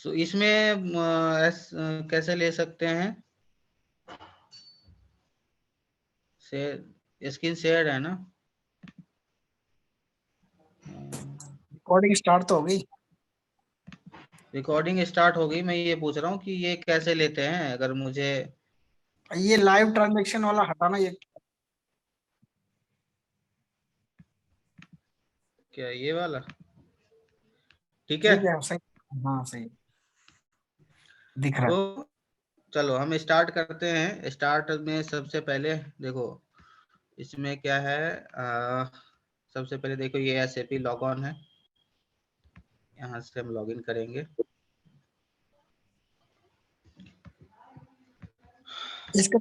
सो इसमें कैसे ले सकते हैं? शेयर, स्क्रीन शेयर है ना? रिकॉर्डिंग स्टार्ट तो हो गई। रिकॉर्डिंग स्टार्ट हो गई। मैं ये पूछ रहा हूँ कि ये कैसे लेते हैं, अगर मुझे ये लाइव ट्रांजेक्शन वाला हटाना, ये क्या ये वाला ठीक है? ठीक है सही। हाँ सही दिख रहा तो है। चलो हम स्टार्ट करते हैं। स्टार्ट में सबसे पहले देखो इसमें क्या है। सबसे पहले देखो ये एसएपी लॉग ऑन है, यहाँ से हम लॉगिन करेंगे। इसका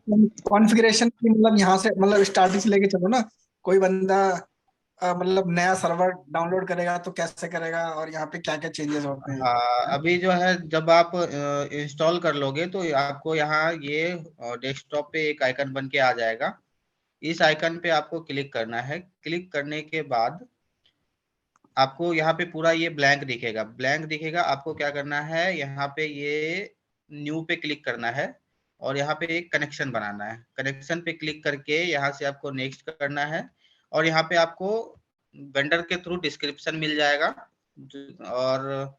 कॉन्फ़िगरेशन की मतलब यहाँ से, मतलब स्टार्टिंग से लेके चलो ना। कोई बंदा मतलब नया सर्वर डाउनलोड करेगा तो कैसे करेगा, और यहाँ पे क्या क्या चेंजेस होते हैं। हाँ, अभी जो है जब आप इंस्टॉल कर लोगे तो आपको यहाँ ये डेस्कटॉप पे एक आइकन बन के आ जाएगा। इस आइकन पे आपको क्लिक करना है। क्लिक करने के बाद आपको यहाँ पे पूरा ये ब्लैंक दिखेगा। ब्लैंक दिखेगा, आपको क्या करना है, यहाँ पे ये न्यू पे क्लिक करना है और यहाँ पे एक कनेक्शन बनाना है। कनेक्शन पे क्लिक करके यहाँ से आपको नेक्स्ट करना है और यहाँ पे आपको वेंडर के थ्रू डिस्क्रिप्शन मिल जाएगा और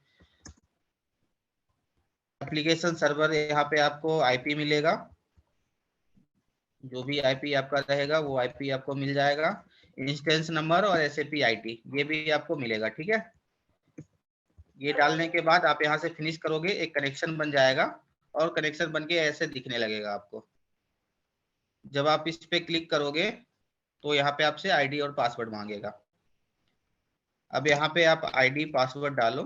एप्लीकेशन सर्वर, यहाँ पे आपको आईपी मिलेगा। जो भी आईपी आपका रहेगा वो आईपी आपको मिल जाएगा। इंस्टेंस नंबर और एसएपी आईडी ये भी आपको मिलेगा। ठीक है, ये डालने के बाद आप यहाँ से फिनिश करोगे, एक कनेक्शन बन जाएगा और कनेक्शन बन के ऐसे दिखने लगेगा आपको। जब आप इस पे क्लिक करोगे तो यहाँ पे आपसे आईडी और पासवर्ड मांगेगा। अब यहाँ पे आप आईडी पासवर्ड डालो।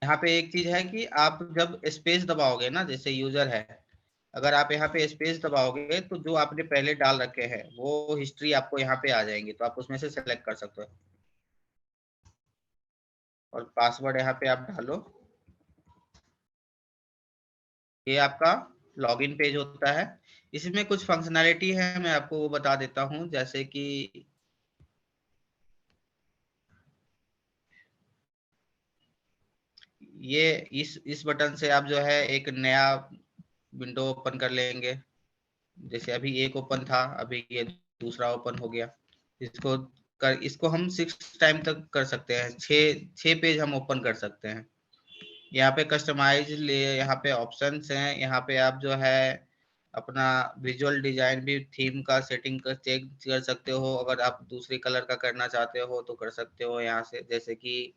यहाँ पे एक चीज है कि आप जब स्पेस दबाओगे ना, जैसे यूजर है, अगर आप यहाँ पे स्पेस दबाओगे तो जो आपने पहले डाल रखे हैं वो हिस्ट्री आपको यहाँ पे आ जाएंगी, तो आप उसमें से सेलेक्ट कर सकते हो और पासवर्ड यहाँ पे आप डालो। ये आपका लॉगिन पेज होता है। इसमें कुछ फंक्शनैलिटी है, मैं आपको वो बता देता हूँ। जैसे कि ये इस बटन से आप जो है एक नया विंडो ओपन कर लेंगे। जैसे अभी एक ओपन था, अभी ये दूसरा ओपन हो गया। इसको हम 6 टाइम तक कर सकते हैं। छह पेज हम ओपन कर सकते हैं। यहाँ पे कस्टमाइज यहाँ पे ऑप्शंस हैं। यहाँ पे आप जो है अपना विजुअल डिजाइन भी, थीम का सेटिंग कर चेक कर सकते हो। अगर आप दूसरी कलर का करना चाहते हो तो कर सकते हो यहाँ से। जैसे कि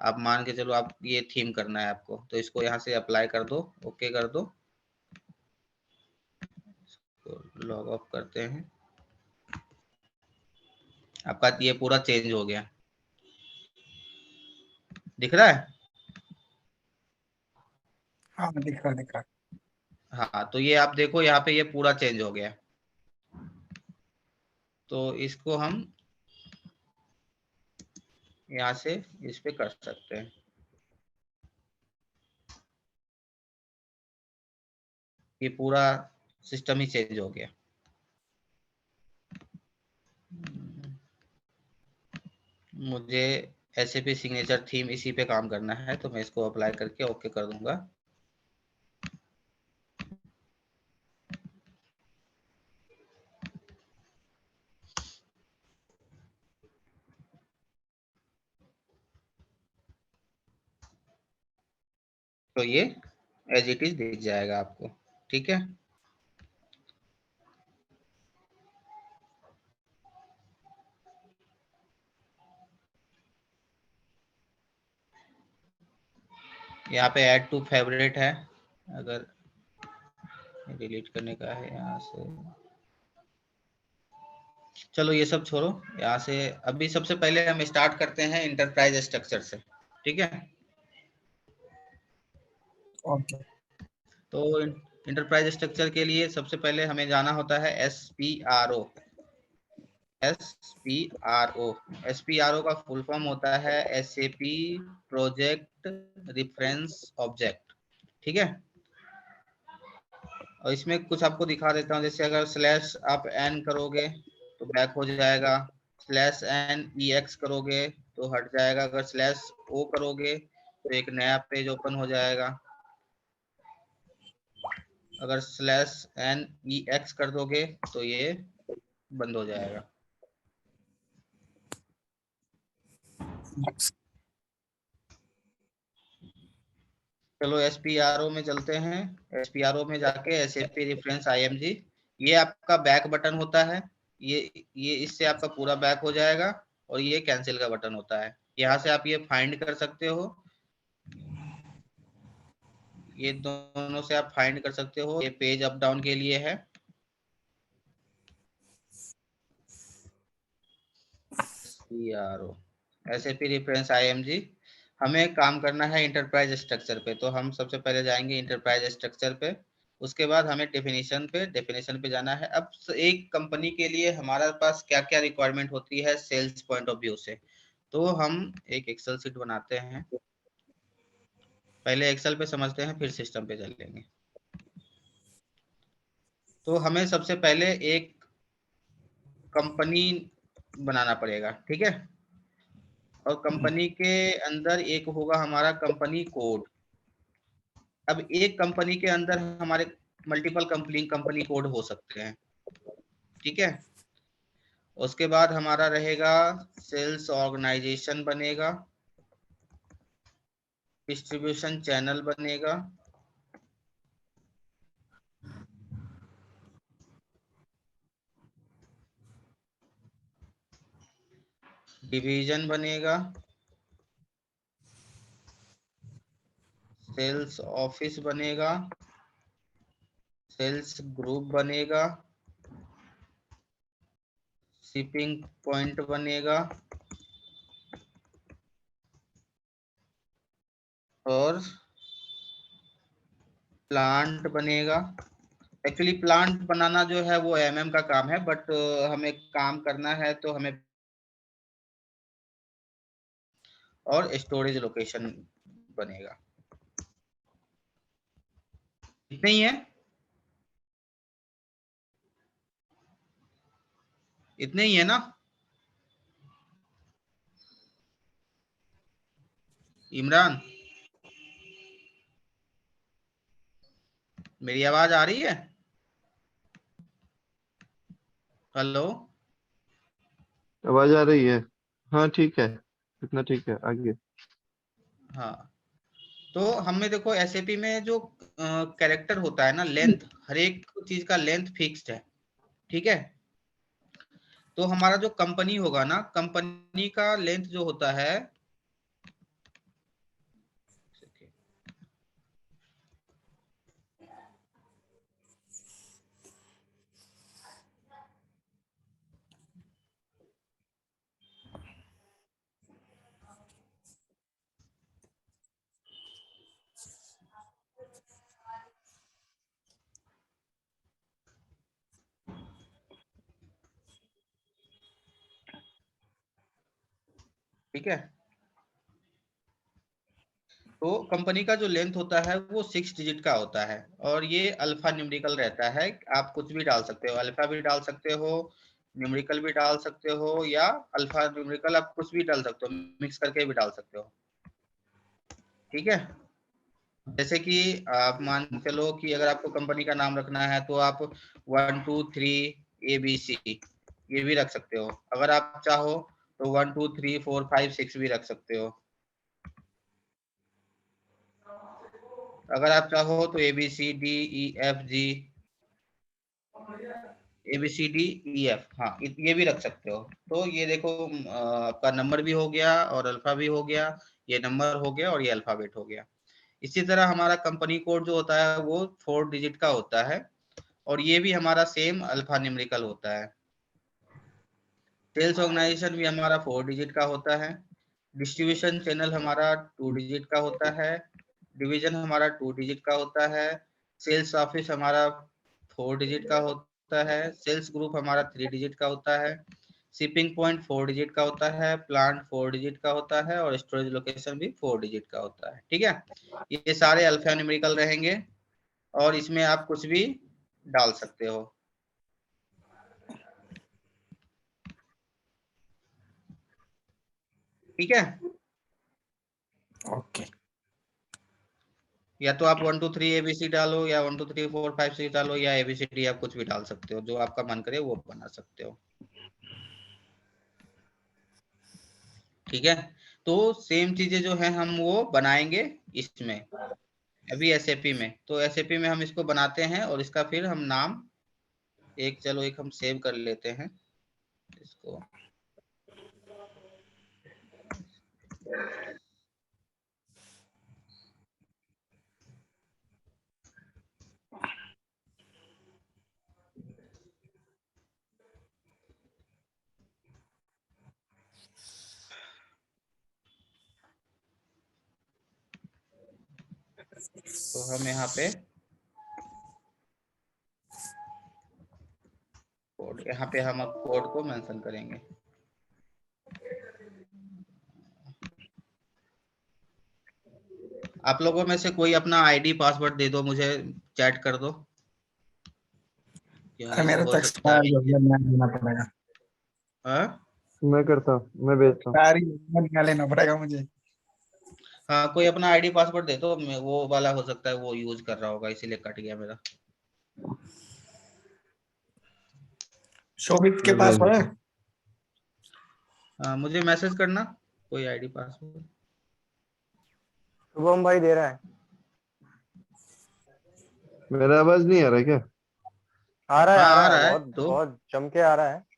आप मान के चलो आप ये थीम करना है आपको, तो इसको यहाँ से अप्लाई कर दो, ओके कर दो। तो लॉग ऑफ करते हैं। आपका ये पूरा चेंज हो गया, दिख रहा है? हाँ दिख रहा है, दिख रहा है। हाँ, तो ये आप देखो यहाँ पे ये पूरा चेंज हो गया। तो इसको हम यहाँ से इस पे कर सकते हैं। ये पूरा सिस्टम ही चेंज हो गया। मुझे एसएपी सिग्नेचर थीम इसी पे काम करना है, तो मैं इसको अप्लाई करके ओके कर दूंगा। तो ये एज इट इज दिख जाएगा आपको। ठीक है, यहाँ पे ऐड टू फेवरेट है, अगर डिलीट करने का है यहाँ से। चलो ये सब छोड़ो यहाँ से। अभी सबसे पहले हम स्टार्ट करते हैं इंटरप्राइज स्ट्रक्चर से। ठीक है, ओके। तो इंटरप्राइज स्ट्रक्चर के लिए सबसे पहले हमें जाना होता है SPRO। SPRO का फुल फॉर्म होता है SAP प्रोजेक्ट रेफरेंस ऑब्जेक्ट। ठीक है, और इसमें कुछ आपको दिखा देता हूँ। जैसे अगर स्लैश आप एन करोगे तो बैक हो जाएगा, स्लैश एन EX करोगे तो हट जाएगा, अगर स्लैश ओ करोगे तो एक नया पेज ओपन हो जाएगा। अगर /NEX कर दोगे तो ये बंद हो जाएगा। चलो SPRO में चलते हैं। SPRO में जाके SAP रेफरेंस IMG, ये आपका बैक बटन होता है। ये इससे आपका पूरा बैक हो जाएगा, और ये कैंसिल का बटन होता है। यहाँ से आप ये फाइंड कर सकते हो, ये दोनों से आप फाइंड कर सकते हो। ये पेज अप डाउन के लिए है। SPRO SAP रेफरेंस IMG, हमें काम करना है इंटरप्राइज स्ट्रक्चर पे, तो हम सबसे पहले जाएंगे इंटरप्राइज स्ट्रक्चर पे। उसके बाद हमें डेफिनेशन पे जाना है। अब एक कंपनी के लिए हमारे पास क्या क्या रिक्वायरमेंट होती है सेल्स पॉइंट ऑफ व्यू से, तो हम एक एक्सेल शीट बनाते हैं। पहले एक्सेल पे समझते हैं, फिर सिस्टम पे चलेंगे। तो हमें सबसे पहले एक कंपनी बनाना पड़ेगा, ठीक है। और कंपनी के अंदर एक होगा हमारा कंपनी कोड। अब एक कंपनी के अंदर हमारे मल्टीपल कंपनी कोड हो सकते हैं, ठीक है। उसके बाद हमारा रहेगा सेल्स ऑर्गेनाइजेशन बनेगा, डिस्ट्रीब्यूशन चैनल बनेगा, डिवीजन बनेगा, सेल्स ऑफिस बनेगा, सेल्स ग्रुप बनेगा, शिपिंग पॉइंट बनेगा, और प्लांट बनेगा। एक्चुअली प्लांट बनाना जो है वो MM का काम है, बट हमें काम करना है तो हमें, और स्टोरेज लोकेशन बनेगा। इतना ही है, इतने ही है ना इमरान? मेरी आवाज आ रही है? हेलो? आवाज आ रही है। हाँ ठीक है, इतना ठीक है, आगे। हाँ, तो हमें देखो SAP में जो कैरेक्टर होता है ना, लेंथ, हर एक चीज का लेंथ फिक्स्ड है, ठीक है। तो हमारा जो कंपनी होगा ना, कंपनी का लेंथ जो होता है, ठीक है। तो कंपनी का जो लेंथ होता है वो 6 डिजिट का होता है, और ये अल्फा न्यूमेरिकल रहता है। आप कुछ भी डाल सकते हो, अल्फा भी डाल सकते हो, न्यूमेरिकल भी डाल सकते हो, या अल्फा न्यूमेरिकल आप कुछ भी डाल सकते हो, मिक्स करके भी डाल सकते हो, ठीक है। जैसे कि आप मान के चलो कि अगर आपको कंपनी का नाम रखना है तो आप 1 2 3 ABC ये भी रख सकते हो। अगर आप चाहो तो 1 2 3 4 5 6 भी रख सकते हो। अगर आप चाहो तो ABCDEFG, हाँ ये भी रख सकते हो। तो ये देखो आपका नंबर भी हो गया, और अल्फा भी हो गया, ये नंबर हो गया, और ये अल्फाबेट हो गया। इसी तरह हमारा कंपनी कोड जो होता है वो 4 डिजिट का होता है, और ये भी हमारा सेम अल्फा न्यूमेरिकल होता है। सेल्स ऑर्गेनाइजेशन भी हमारा 4 डिजिट का होता है। डिस्ट्रीब्यूशन चैनल हमारा 2 डिजिट का होता है। डिवीजन हमारा 2 डिजिट का होता है। सेल्स ऑफिस हमारा 4 डिजिट का होता है। सेल्स ग्रुप हमारा 3 डिजिट का होता है। शिपिंग पॉइंट 4 डिजिट का होता है। प्लांट 4 डिजिट का होता है, और स्टोरेज लोकेशन भी 4 डिजिट का होता है, ठीक है। ये सारे अल्फा न्यूमेरिकल रहेंगे, और इसमें आप कुछ भी डाल सकते हो, ठीक है। ओके। या तो आप 1 2 3 ABC डालो, या 1 2 3 4 5 6 डालो, या ABCD आप कुछ भी डाल सकते हो, जो आपका मन करे वो बना सकते हो। ठीक है, तो सेम चीजें जो है हम वो बनाएंगे इसमें अभी SAP में। तो SAP में हम इसको बनाते हैं और इसका फिर हम नाम चलो एक हम सेव कर लेते हैं इसको। तो हम यहाँ पे कोड, यहाँ पे हम अब कोड को मेंशन करेंगे। आप लोगों में से कोई अपना आईडी पासवर्ड दे दो, मुझे चैट कर दो, अरे क्योंकि मेरे हो तो सकता एक्सपायर हो गया, नया लेना पड़ेगा। है। मैं करता हूँ, मैं भेजता हूँ। एक्सपायर नया लेना पड़ेगा मुझे। हाँ, कोई अपना आईडी पासवर्ड दे दो, वो वाला हो सकता है वो यूज कर रहा होगा, इसीलिए कट गया मेरा। शोभित के मैं पास भेज है। देता हूँ। मुझे मैसेज करना कोई आईडी पासवर्ड। शुभम भाई दे रहा है। मेरा आवाज नहीं आ रहा है क्या? आ रहा है, हाँ आ आ रहा है, रहा है बहुत तो। बहुत जम के आ रहा है।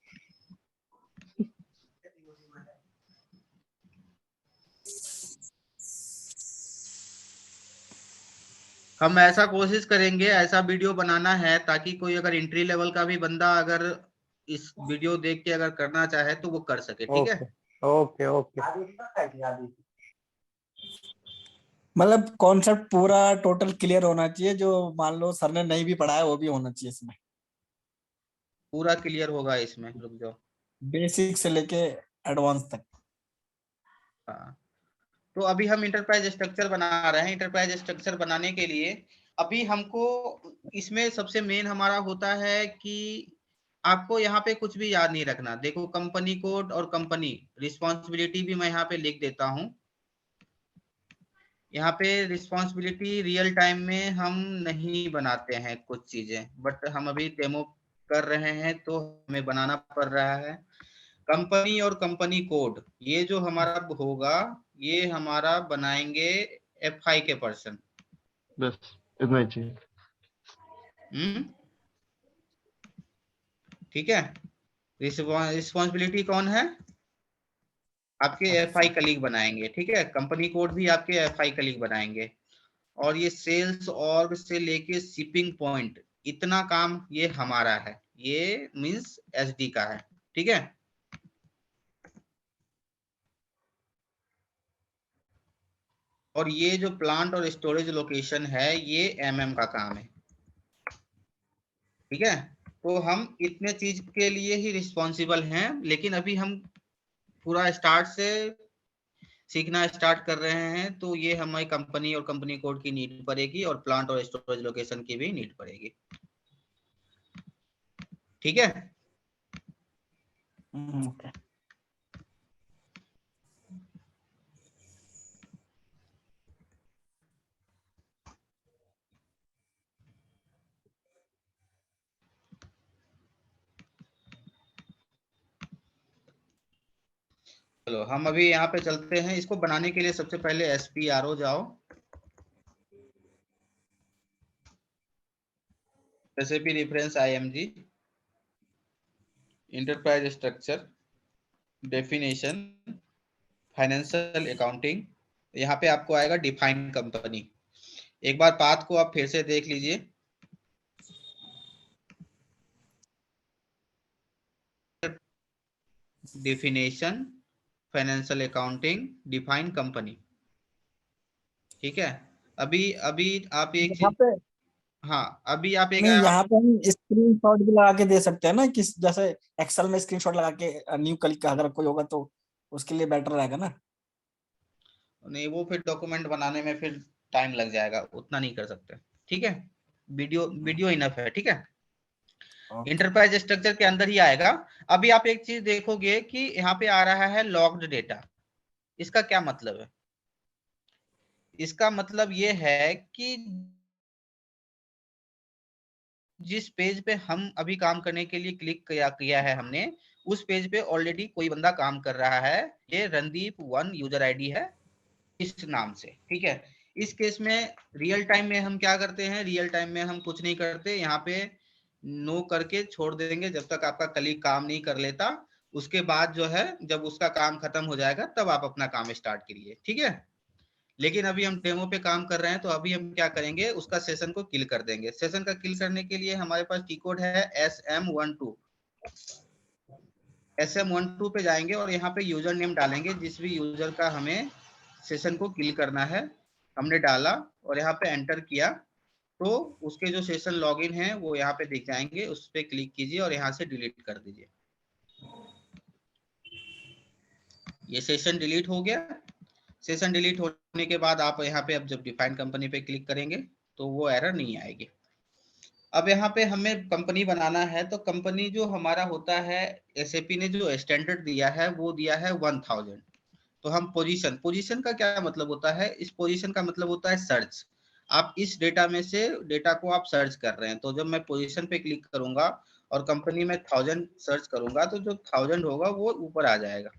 हम ऐसा कोशिश करेंगे, ऐसा वीडियो बनाना है ताकि कोई अगर एंट्री लेवल का भी बंदा अगर इस वीडियो देख के अगर करना चाहे तो वो कर सके। ठीक है, ओके ओके ओके। मतलब कॉन्सेप्ट पूरा टोटल क्लियर होना चाहिए, जो मान लो सर ने नहीं भी पढ़ा है वो भी होना चाहिए इसमें। पूरा क्लियर होगा इसमें, रुक जाओ। बेसिक से लेके एडवांस तक। हाँ, तो अभी हम इंटरप्राइज स्ट्रक्चर बना रहे हैं। इंटरप्राइज स्ट्रक्चर बनाने के लिए अभी हमको इसमें सबसे मेन हमारा होता है कि आपको यहाँ पे कुछ भी याद नहीं रखना। देखो, कंपनी कोड और कंपनी रिस्पॉन्सिबिलिटी भी मैं यहाँ पे लिख देता हूँ। यहाँ पे रिस्पॉन्सिबिलिटी रियल टाइम में हम नहीं बनाते हैं कुछ चीजें, बट हम अभी डेमो कर रहे हैं तो हमें बनाना पड़ रहा है। कंपनी और कंपनी कोड ये जो हमारा होगा, ये हमारा बनाएंगे FI के पर्सन। बस इतना ही चाहिए। ठीक है, रिस्पॉन्सिबिलिटी कौन है? आपके FI कलीग बनाएंगे। ठीक है, कंपनी कोड भी आपके FI कलीग बनाएंगे। और ये सेल्स ऑर्ग से लेके शिपिंग पॉइंट, इतना काम ये हमारा है, ये मींस SD का है। ठीक है, और ये जो प्लांट और स्टोरेज लोकेशन है ये MM का काम है। ठीक है, तो हम इतने चीज के लिए ही रिस्पॉन्सिबल हैं, लेकिन अभी हम पूरा स्टार्ट से सीखना स्टार्ट कर रहे हैं, तो ये हमें कंपनी और कंपनी कोड की नीड पड़ेगी और प्लांट और स्टोरेज लोकेशन की भी नीड पड़ेगी। ठीक है, ओके। चलो हम अभी यहाँ पे चलते हैं। इसको बनाने के लिए सबसे पहले SPRO जाओ, SAP reference IMG, enterprise structure, definition, financial accounting. यहाँ पे आपको आएगा डिफाइन कंपनी। एक बार पाथ को आप फिर से देख लीजिए। Definition, financial accounting, define company. ठीक है, अभी अभी आप एक यहाँ चीज, पे हाँ अभी आप एक नहीं, यहाँ पे हम स्क्रीनशॉट भी लगा के दे सकते हैं ना, कि जैसे एक्सेल में स्क्रीनशॉट लगा के न्यू क्लिक का अगर कोई होगा तो उसके लिए बेटर रहेगा ना। नहीं, वो फिर डॉक्यूमेंट बनाने में फिर टाइम लग जाएगा, उतना नहीं कर सकते। ठीक है, वीडियो वीडियो इनफ है। ठीक है, ओके। इंटरप्राइज स्ट्रक्चर के अंदर ही आएगा। अभी आप एक चीज देखोगे कि यहाँ पे आ रहा है लॉग्ड डेटा। इसका क्या मतलब है? इसका मतलब ये है कि जिस पेज पे हम अभी काम करने के लिए क्लिक किया है हमने, उस पेज पे ऑलरेडी कोई बंदा काम कर रहा है। ये रणदीप 1 यूजर आईडी है इस नाम से, ठीक है। इस केस में रियल टाइम में हम क्या करते हैं, रियल टाइम में हम कुछ नहीं करते, यहाँ पे नो करके छोड़ देंगे जब तक आपका कलीग काम नहीं कर लेता। उसके बाद जो है जब उसका काम खत्म हो जाएगा तब आप अपना काम स्टार्ट करिए, ठीक है। लेकिन अभी हम डेमो पे काम कर रहे हैं, तो अभी हम क्या करेंगे, उसका सेशन को किल कर देंगे। सेशन का किल करने के लिए हमारे पास की कोड है SM12। SM12 पे जाएंगे और यहाँ पे यूजर नेम डालेंगे, जिस भी यूजर का हमें सेशन को किल करना है। हमने डाला और यहाँ पे एंटर किया, तो उसके जो सेशन लॉगिन है वो यहाँ पे दिख जाएंगे। उस पर क्लिक कीजिए और यहाँ से डिलीट कर दीजिए। ये सेशन डिलीट हो गया। सेशन डिलीट होने के बाद आप यहाँ पे अब जब डिफाइन कंपनी पे क्लिक करेंगे तो वो एरर नहीं आएगी। अब यहाँ पे हमें कंपनी बनाना है, तो कंपनी जो हमारा होता है, एसएपी ने जो स्टैंडर्ड दिया है वो दिया है 1000। तो हम पोजीशन का क्या मतलब होता है, इस पोजीशन का मतलब होता है सर्च। आप इस डेटा में से डेटा को आप सर्च कर रहे हैं, तो जब मैं पोजीशन पे क्लिक करूंगा और कंपनी में 1000 सर्च करूंगा तो जो 1000 होगा वो ऊपर आ जाएगा।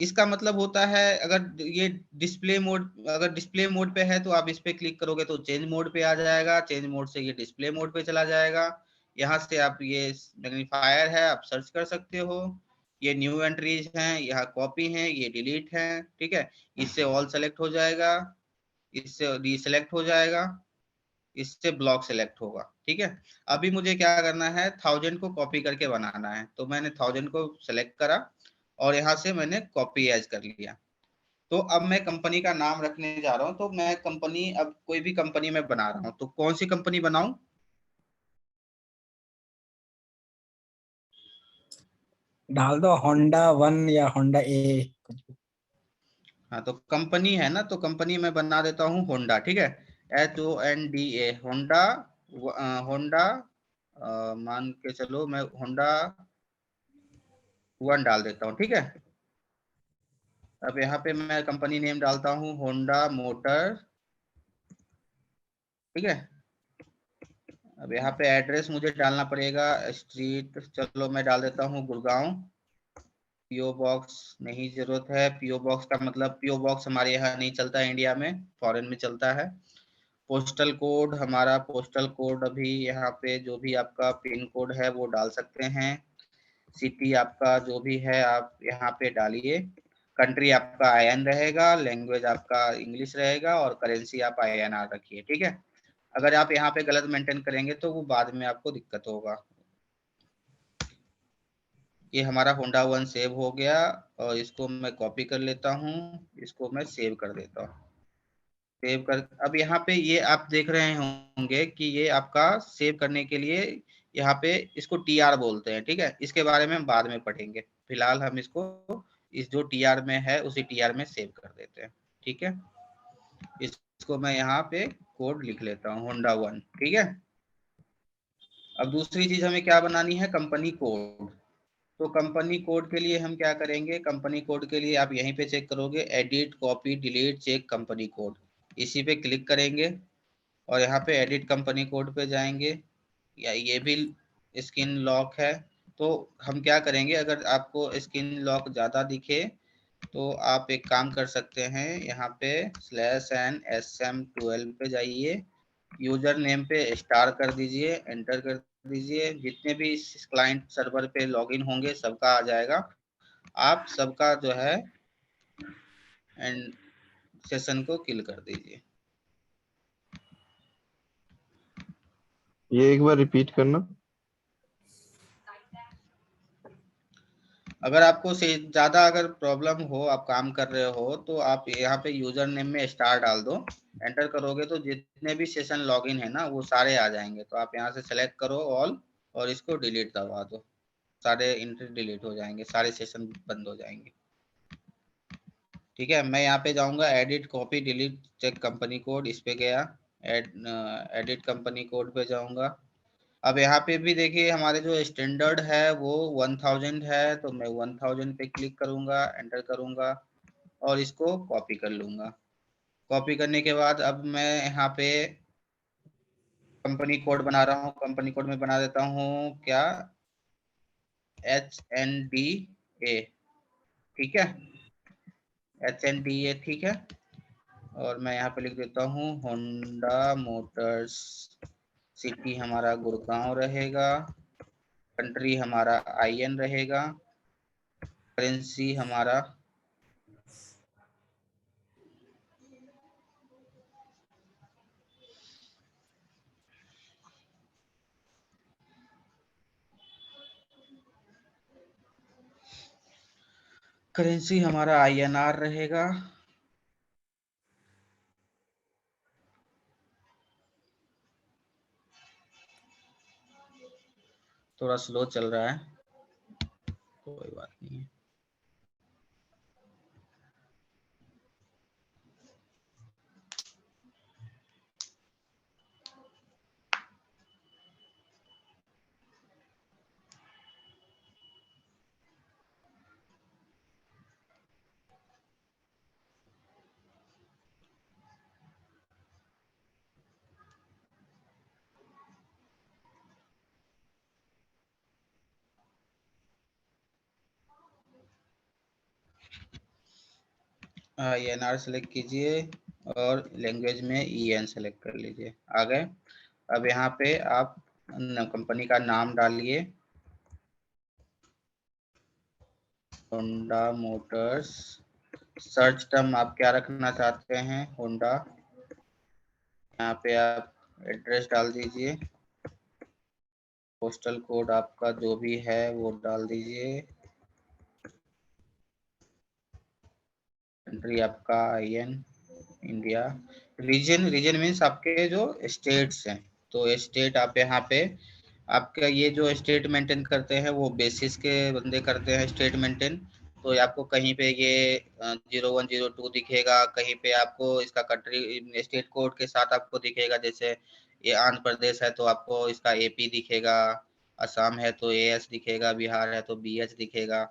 इसका मतलब होता है अगर ये डिस्प्ले मोड, अगर डिस्प्ले मोड पे है तो आप इस पे क्लिक करोगे तो चेंज मोड पे आ जाएगा, चेंज मोड से ये डिस्प्ले मोड पे चला जाएगा। यहाँ से आप ये मैग्नीफायर है, आप सर्च कर सकते हो। ये न्यू एंट्रीज हैं, यहाँ कॉपी है, ये डिलीट है, ठीक है। इससे ऑल सेलेक्ट हो जाएगा, इससे डीसेलेक्ट हो जाएगा, इससे ब्लॉक सेलेक्ट होगा, ठीक है। अभी मुझे क्या करना है, 1000 को कॉपी करके बनाना है, तो मैंने 1000 को सेलेक्ट करा और यहाँ से मैंने कॉपी एज कर लिया। तो अब मैं कंपनी का नाम रखने जा रहा हूँ, तो मैं कंपनी, अब कोई भी कंपनी में बना रहा हूँ, तो कौन सी कंपनी बनाऊं? डाल दो होंडा 1 या होंडा ए। हाँ, तो कंपनी है ना, तो कंपनी में बना देता हूँ होंडा, ठीक है। HONDA Honda. होंडा मान के चलो, मैं होंडा 1 डाल देता हूँ, ठीक है। अब यहाँ पे मैं कंपनी नेम डालता हूँ होंडा मोटर, ठीक है। अब यहाँ पे एड्रेस मुझे डालना पड़ेगा, स्ट्रीट, चलो मैं डाल देता हूँ गुड़गांव। पीओ बॉक्स नहीं जरूरत है, पीओ बॉक्स का मतलब पीओ बॉक्स हमारे यहाँ नहीं चलता है, इंडिया में, फॉरेन में चलता है। पोस्टल कोड, हमारा पोस्टल कोड अभी यहाँ पे जो भी आपका पिन कोड है वो डाल सकते हैं। सिटी आपका जो भी है आप यहाँ पे डालिए। कंट्री आपका IN रहेगा, लैंग्वेज आपका इंग्लिश रहेगा और करेंसी आप INR रखिए, ठीक है। अगर आप यहाँ पे गलत मेंटेन करेंगे तो वो बाद में आपको दिक्कत होगा। ये हमारा होंडा 1 सेव हो गया और इसको मैं कॉपी कर लेता हूँ, इसको मैं सेव कर देता हूँ। सेव कर, अब यहाँ पे ये आप देख रहे होंगे कि ये आपका सेव करने के लिए यहाँ पे इसको TR बोलते हैं, ठीक है। इसके बारे में हम बाद में पढ़ेंगे, फिलहाल हम इसको इस जो TR में है उसी TR में सेव कर देते हैं, ठीक है। इसको मैं यहाँ पे कोड लिख लेता हूँ होंडा 1, ठीक है। अब दूसरी चीज हमें क्या बनानी है, कंपनी कोड। तो कंपनी कोड के लिए हम क्या करेंगे, कंपनी कोड के लिए आप यहीं पे चेक करोगे, edit copy delete check company code, इसी पे क्लिक करेंगे और यहाँ पे एडिट कंपनी कोड पे जाएंगे। या ये भी स्क्रीन लॉक है, तो हम क्या करेंगे, अगर आपको स्क्रीन लॉक ज्यादा दिखे तो आप एक काम कर सकते हैं, यहाँ पे /n SM12 पे जाइए, यूजर नेम पे स्टार कर दीजिए, एंटर कर दीजिए। जितने भी इस क्लाइंट सर्वर पे लॉगिन होंगे सबका आ जाएगा। आप सबका जो है एंड सेशन को किल कर दीजिए। ये एक बार रिपीट करना। अगर आपको से ज्यादा अगर प्रॉब्लम हो, आप काम कर रहे हो, तो आप यहाँ पे यूजर नेम में स्टार डाल दो, एंटर करोगे तो जितने भी सेशन लॉगिन है ना वो सारे आ जाएंगे। तो आप यहाँ से सेलेक्ट करो ऑल और इसको डिलीट दबा दो, सारे एंट्री डिलीट हो जाएंगे, सारे सेशन बंद हो जाएंगे, ठीक है। मैं यहाँ पे जाऊंगा edit copy delete check company code, इस पे गया, एडिट कंपनी कोड पे जाऊंगा। अब यहाँ पे भी देखिए हमारे जो स्टैंडर्ड है वो 1000 है, तो मैं 1000 पे क्लिक करूंगा, एंटर करूंगा और इसको कॉपी कर लूंगा। कॉपी करने के बाद अब मैं यहाँ पे कंपनी कोड बना रहा हूँ। कंपनी कोड में बना देता हूँ क्या, HNDA, ठीक है, HNDA, ठीक है। और मैं यहाँ पे लिख देता हूँ होंडा मोटर्स, सिटी हमारा गुड़गांव रहेगा, कंट्री हमारा IN रहेगा, करेंसी हमारा INR रहेगा। थोड़ा स्लो चल रहा है, कोई बात नहीं है। INR सेलेक्ट कीजिए और लैंग्वेज में EN सेलेक्ट कर लीजिए। आ गए। अब यहाँ पे आप कंपनी का नाम डालिए, होंडा मोटर्स। सर्च टर्म आप क्या रखना चाहते हैं, होंडा। यहाँ पे आप एड्रेस डाल दीजिए, पोस्टल कोड आपका जो भी है वो डाल दीजिए, कंट्री आपका IN इंडिया। रीजन मीन्स आपके जो स्टेट्स हैं, तो स्टेट आप यहाँ पे, आपका ये जो स्टेट मेंटेन करते हैं वो बेसिस के बंदे करते हैं स्टेट मेंटेन। तो आपको कहीं पे ये 0102 दिखेगा, कहीं पे आपको इसका कंट्री स्टेट कोड के साथ आपको दिखेगा। जैसे ये आंध्र प्रदेश है तो आपको इसका AP दिखेगा, असम है तो AS दिखेगा, बिहार है तो BH दिखेगा।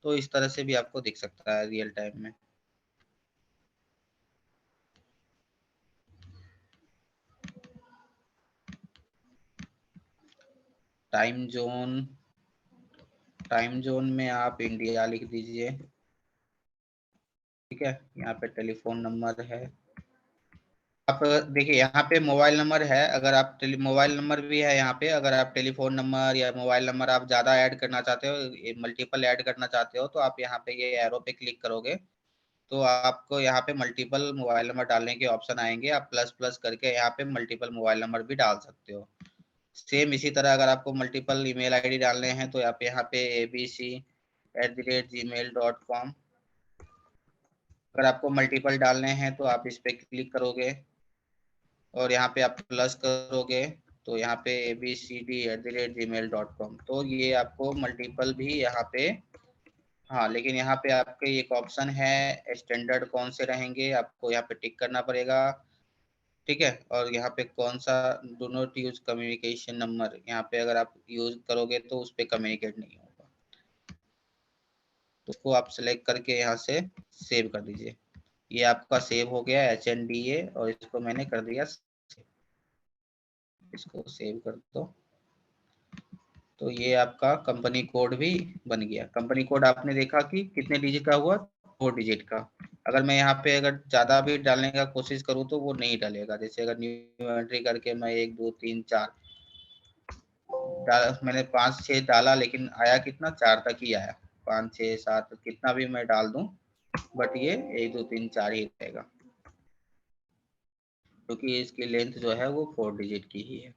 तो इस तरह से भी आपको दिख सकता है रियल टाइम में। टाइम जोन में आप इंडिया लिख दीजिए, ठीक है। यहाँ पे टेलीफोन नंबर है, आप देखिए यहाँ पे मोबाइल नंबर है। अगर आप मोबाइल नंबर भी है यहाँ पे, अगर आप टेलीफोन नंबर या मोबाइल नंबर आप ज़्यादा ऐड करना चाहते हो, मल्टीपल ऐड करना चाहते हो, तो आप यहाँ पे ये एरो पे क्लिक करोगे तो आपको यहाँ पे मल्टीपल मोबाइल नंबर डालने के ऑप्शन आएंगे। आप प्लस प्लस करके यहाँ पे मल्टीपल मोबाइल नंबर भी डाल सकते हो। सेम इसी तरह अगर आपको मल्टीपल ईमेल ID डालने हैं तो आप यहाँ पे abc@gmail.com, अगर आपको मल्टीपल डालने हैं तो आप इस पे क्लिक करोगे और यहाँ पे आप प्लस करोगे तो यहाँ पे abcd@gmail.com, तो ये आपको मल्टीपल भी यहाँ पे, हाँ, लेकिन यहाँ पे आपके एक ऑप्शन है स्टैंडर्ड कौन से रहेंगे, आपको यहाँ पे टिक करना पड़ेगा, ठीक है। और यहाँ पे कौन सा do not use communication number, यहाँ पे अगर आप यूज करोगे तो उस पे कम्युनिकेट नहीं होगा, तो उसको आप सेलेक्ट करके यहाँ से सेव कर दीजिए। ये आपका सेव हो गया HNDA और इसको मैंने कर दिया, इसको सेव कर दो। तो ये आपका कंपनी कोड भी बन गया। कंपनी कोड आपने देखा कि कितने डिजिट का हुआ, 4 डिजिट का। अगर मैं यहाँ पे अगर ज़्यादा भी डालने का कोशिश करूँ तो वो नहीं डालेगा। जैसे अगर न्यू एंट्री करके मैं 1 2 3 4 मैंने 5 6 डाला, लेकिन आया कितना, 4 तक ही आया। 5 6 7 कितना भी मैं डाल दूं, बट ये 1 2 3 4 ही रहेगा, क्योंकि इसकी लेंथ जो है वो 4 डिजिट की ही है।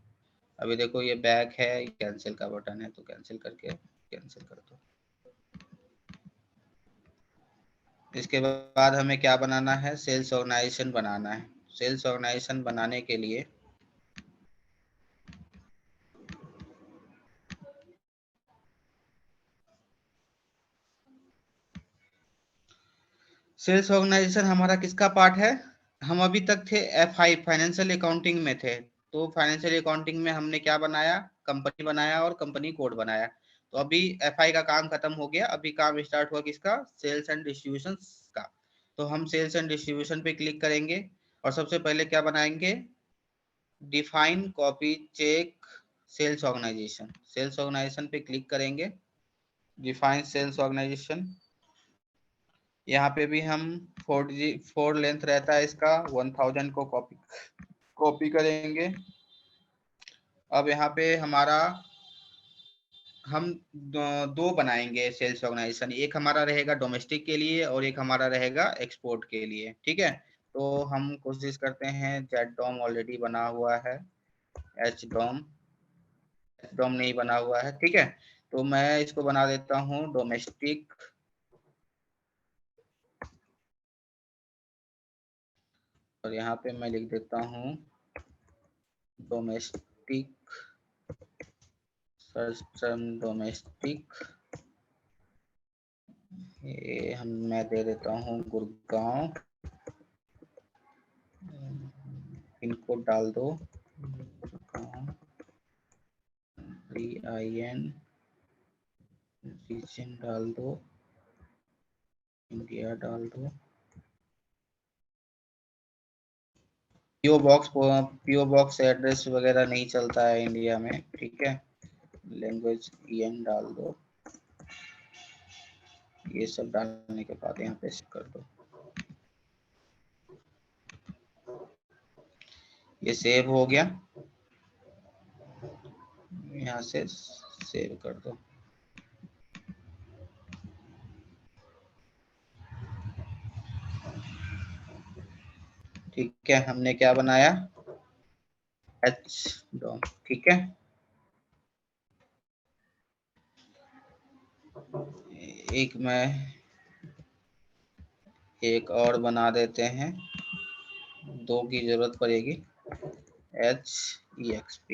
अभी देखो ये बैक है, कैंसिल का बटन है, तो कैंसिल करके कैंसिल कर दो। इसके बाद हमें क्या बनाना है, सेल्स ऑर्गेनाइजेशन बनाना है। सेल्स ऑर्गेनाइजेशन बनाने के लिए सेल्स ऑर्गेनाइजेशन हमारा किसका पार्ट है, हम अभी तक थे FI फाइनेंशियल अकाउंटिंग में थे। तो फाइनेंशियल अकाउंटिंग में हमने क्या बनाया, कंपनी बनाया और कंपनी कोड बनाया। तो अभी FI का काम खत्म हो गया, अभी काम स्टार्ट हुआ किसका, सेल्स एंड डिस्ट्रीब्यूशन का। तो हम सेल्स एंड डिस्ट्रीब्यूशन पे क्लिक करेंगे। और सबसे पहले क्या बनाएंगे, define copy check sales organisation. Sales organisation पे क्लिक करेंगे, डिफाइन सेल्स ऑर्गेनाइजेशन। यहाँ पे भी हम 4 लेंथ रहता है इसका, 1000 को कॉपी करेंगे। अब यहाँ पे हमारा हम दो बनाएंगे सेल्स ऑर्गेनाइजेशन, एक हमारा रहेगा डोमेस्टिक के लिए और एक हमारा रहेगा एक्सपोर्ट के लिए, ठीक है। तो हम कोशिश करते हैं, जेड डॉम ऑलरेडी बना हुआ है, एच डॉम नहीं बना हुआ है, ठीक है। तो मैं इसको बना देता हूँ डोमेस्टिक, और यहाँ पे मैं लिख देता हूँ डोमेस्टिक, सर्च टर्म डोमेस्टिक। ये मैं दे देता हूँ गुड़गांव, इनको डाल दो IN, रीजन डाल दो, इंडिया डाल दो। पीओ बॉक्स एड्रेस वगैरह नहीं चलता है इंडिया में, ठीक है। लैंग्वेज EN डाल दो। ये सब डालने के बाद यहाँ पे कर दो, ये सेव हो गया, यहाँ से सेव कर दो। ठीक है, हमने क्या बनाया, एच डॉम, ठीक है। एक और बना देते हैं, 2 की जरूरत पड़ेगी, HEXP,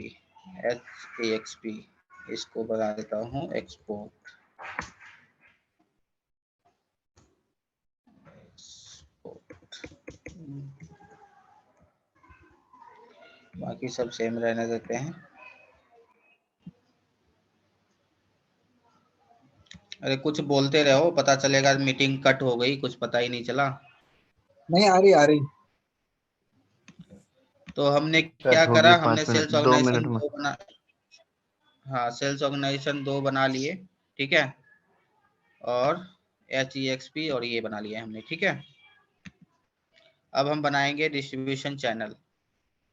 इसको बना देता हूँ एक्सपोर्ट। बाकी सब सेम रहने देते हैं। अरे कुछ बोलते रहो, पता चलेगा मीटिंग कट हो गई, कुछ पता ही नहीं चला। नहीं आ रही। तो हमने सर क्या हो करा, गया हमने 5 मिनट, सेल्स 2 ऑर्गेनाइजेशन मिनट में। 2 बना, हाँ सेल्स ऑर्गेनाइजेशन 2 बना लिए, ठीक है। और HEXP और ये बना लिया हमने, ठीक है। अब हम बनाएंगे डिस्ट्रीब्यूशन चैनल।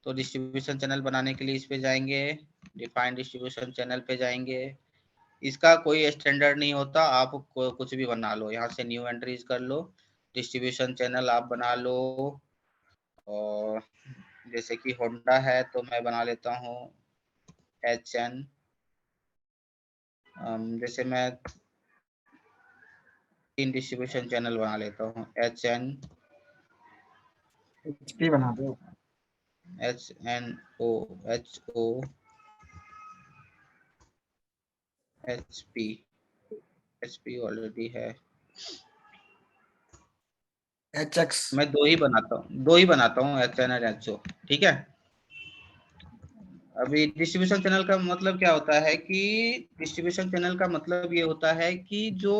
तो डिस्ट्रीब्यूशन चैनल बनाने के लिए इस पे जाएंगे, डिफाइन डिस्ट्रीब्यूशन चैनल पे जाएंगे। इसका कोई स्टैंडर्ड नहीं होता, आप कुछ भी बना लो, यहाँ से न्यू एंट्रीज कर लो, डिस्ट्रीब्यूशन चैनल आप बना लो। और जैसे कि होंडा है तो मैं बना लेता हूँ HN, जैसे मैं 3 डिस्ट्रीब्यूशन चैनल बना लेता हूँ, HN, HP बना दो। HNO, HO, HP ऑलरेडी है। HX। मैं 2 ही बनाता हूँ, HN और HO, ठीक है। अभी डिस्ट्रीब्यूशन चैनल का मतलब क्या होता है कि डिस्ट्रीब्यूशन चैनल का मतलब ये होता है कि जो